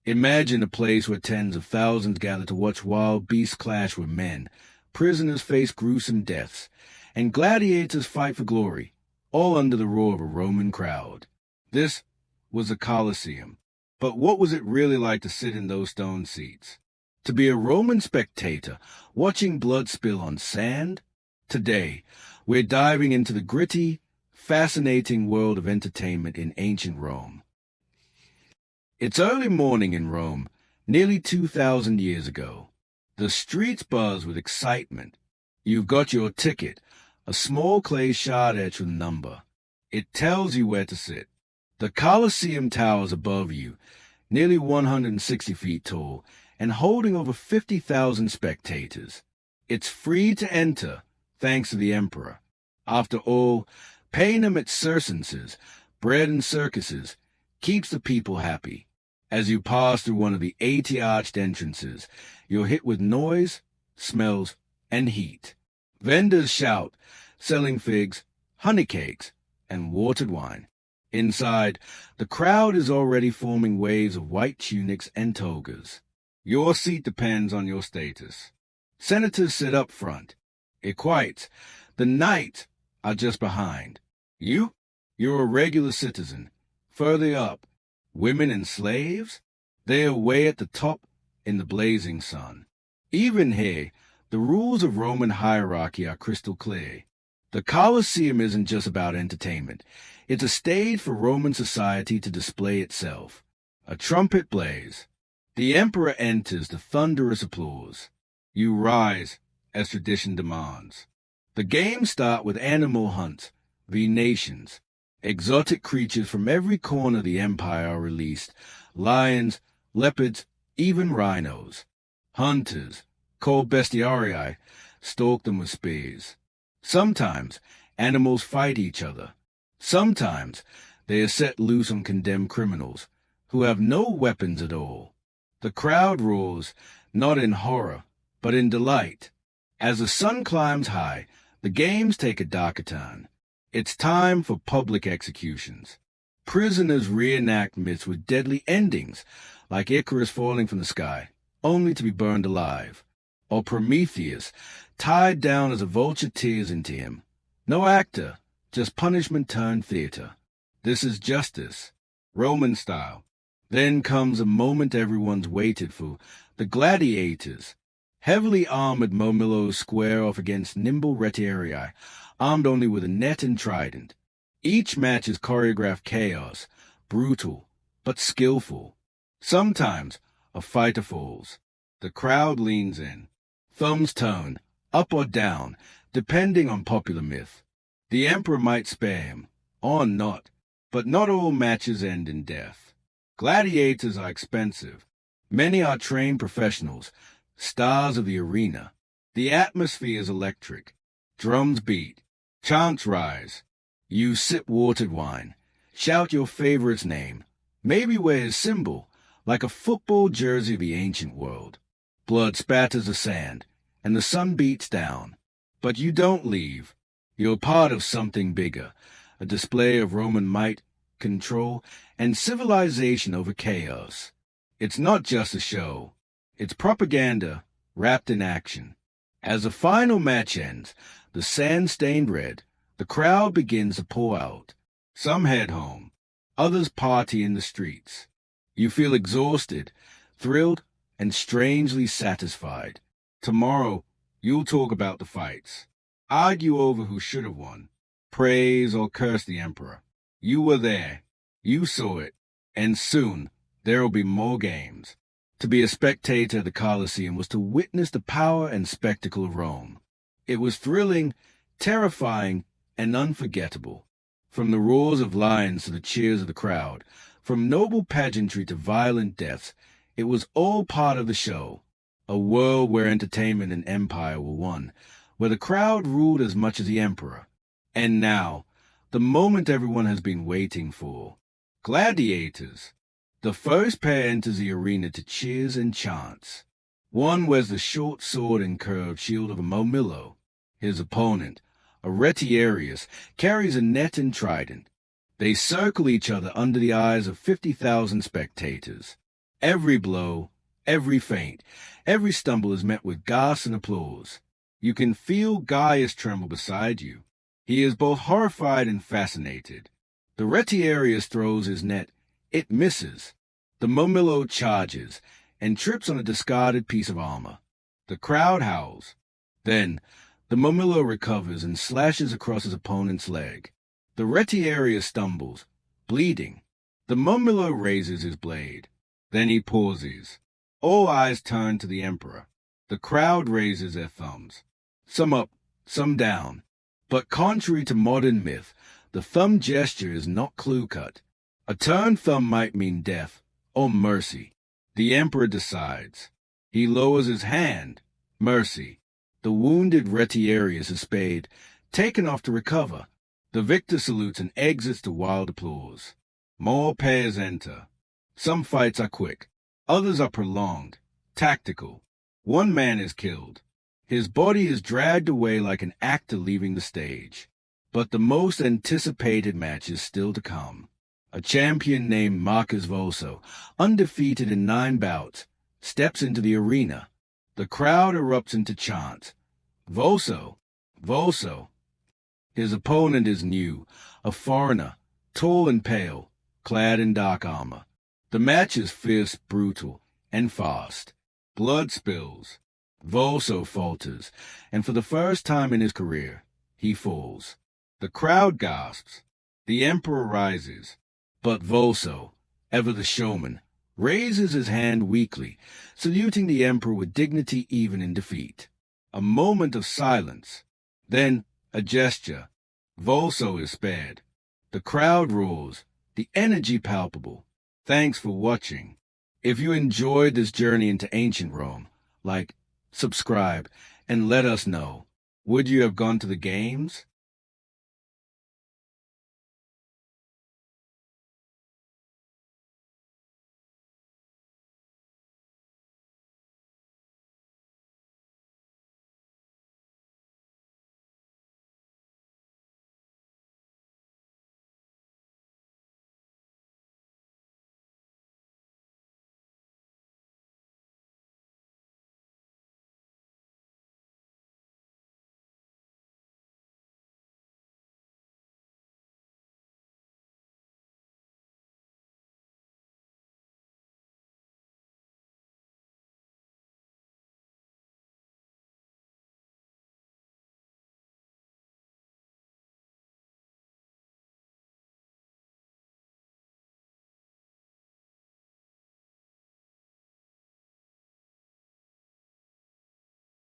Imagine a place where tens of thousands gather to watch wild beasts clash with men, prisoners face gruesome deaths, and gladiators fight for glory, all under the roar of a Roman crowd. This was a colosseum. But what was it really like to sit in those stone seats? To be a Roman spectator, watching blood spill on sand? Today, we're diving into the gritty, fascinating world of entertainment in ancient Rome. It's early morning in Rome, nearly 2,000 years ago. The streets buzz with excitement. You've got your ticket, a small clay shard etched with a number. It tells you where to sit. The Colosseum towers above you, nearly 160 feet tall, and holding over 50,000 spectators. It's free to enter, thanks to the emperor. After all, paying them at circenses, bread and circuses, keeps the people happy. As you pass through one of the 80 arched entrances, you're hit with noise, smells, and heat. Vendors shout, selling figs, honey cakes, and watered wine. Inside, the crowd is already forming waves of white tunics and togas. Your seat depends on your status. Senators sit up front. Equites, the knights, are just behind. You're a regular citizen. Further up, women and slaves? They are way at the top in the blazing sun. Even here, the rules of Roman hierarchy are crystal clear. The Colosseum isn't just about entertainment. It's a stage for Roman society to display itself. A trumpet blaze. The emperor enters to thunderous applause. You rise, as tradition demands. The games start with animal hunts, nations. Exotic creatures from every corner of the empire are released. Lions, leopards, even rhinos. Hunters, called bestiarii, stalk them with spears. Sometimes animals fight each other. Sometimes they are set loose on condemned criminals who have no weapons at all. The crowd roars, not in horror, but in delight. As the sun climbs high, the games take a darker turn. It's time for public executions. Prisoners reenact myths with deadly endings, like Icarus falling from the sky, only to be burned alive. Or Prometheus, tied down as a vulture tears into him. No actor, just punishment turned theater. This is justice, Roman style. Then comes a moment everyone's waited for, the gladiators. Heavily armored murmillos square off against nimble retiarii, armed only with a net and trident. Each match is choreographed chaos, brutal, but skillful. Sometimes a fighter falls. The crowd leans in. Thumbs turn, up or down, depending on popular myth. The emperor might spare him, or not, but not all matches end in death. Gladiators are expensive. Many are trained professionals, stars of the arena. The atmosphere is electric. Drums beat, chants rise. You sip watered wine, shout your favorite's name, maybe wear his symbol, like a football jersey of the ancient world. Blood spatters the sand, and the sun beats down. But you don't leave. You're part of something bigger, a display of Roman might, control, and civilization over chaos. It's not just a show. It's propaganda wrapped in action. As the final match ends, the sand stained red, the crowd begins to pour out. Some head home. Others party in the streets. You feel exhausted, thrilled, and strangely satisfied. Tomorrow, you'll talk about the fights. Argue over who should have won. Praise or curse the emperor. You were there. You saw it. And soon, there will be more games. To be a spectator at the Colosseum was to witness the power and spectacle of Rome. It was thrilling, terrifying, and unforgettable. From the roars of lions to the cheers of the crowd, from noble pageantry to violent deaths, it was all part of the show. A world where entertainment and empire were one, where the crowd ruled as much as the emperor. And now, the moment everyone has been waiting for. Gladiators. The first pair enters the arena to cheers and chants. One wears the short sword and curved shield of a murmillo. His opponent, a retiarius, carries a net and trident. They circle each other under the eyes of 50,000 spectators. Every blow, every feint, every stumble is met with gasps and applause. You can feel Gaius tremble beside you. He is both horrified and fascinated. The Retiarius throws his net. It misses. The Murmillo charges and trips on a discarded piece of armor. The crowd howls. Then, the Murmillo recovers and slashes across his opponent's leg. The Retiarius stumbles, bleeding. The Murmillo raises his blade. Then he pauses. All eyes turn to the Emperor. The crowd raises their thumbs. Some up, some down. But contrary to modern myth, the thumb gesture is not clue-cut. A turned thumb might mean death or mercy. The Emperor decides. He lowers his hand. Mercy. The wounded Retiarius is spayed, taken off to recover. The victor salutes and exits to wild applause. More pairs enter. Some fights are quick. Others are prolonged, tactical. One man is killed. His body is dragged away like an actor leaving the stage. But the most anticipated match is still to come. A champion named Marcus Volso, undefeated in 9 bouts, steps into the arena. The crowd erupts into chant. Volso! Volso! His opponent is new, a foreigner, tall and pale, clad in dark armor. The match is fierce, brutal, and fast. Blood spills. Volso falters, and for the first time in his career, he falls. The crowd gasps. The Emperor rises. But Volso, ever the showman, raises his hand weakly, saluting the Emperor with dignity even in defeat. A moment of silence. Then a gesture. Volso is spared. The crowd roars, the energy palpable. Thanks for watching. If you enjoyed this journey into ancient Rome, like, subscribe, and let us know. Would you have gone to the games?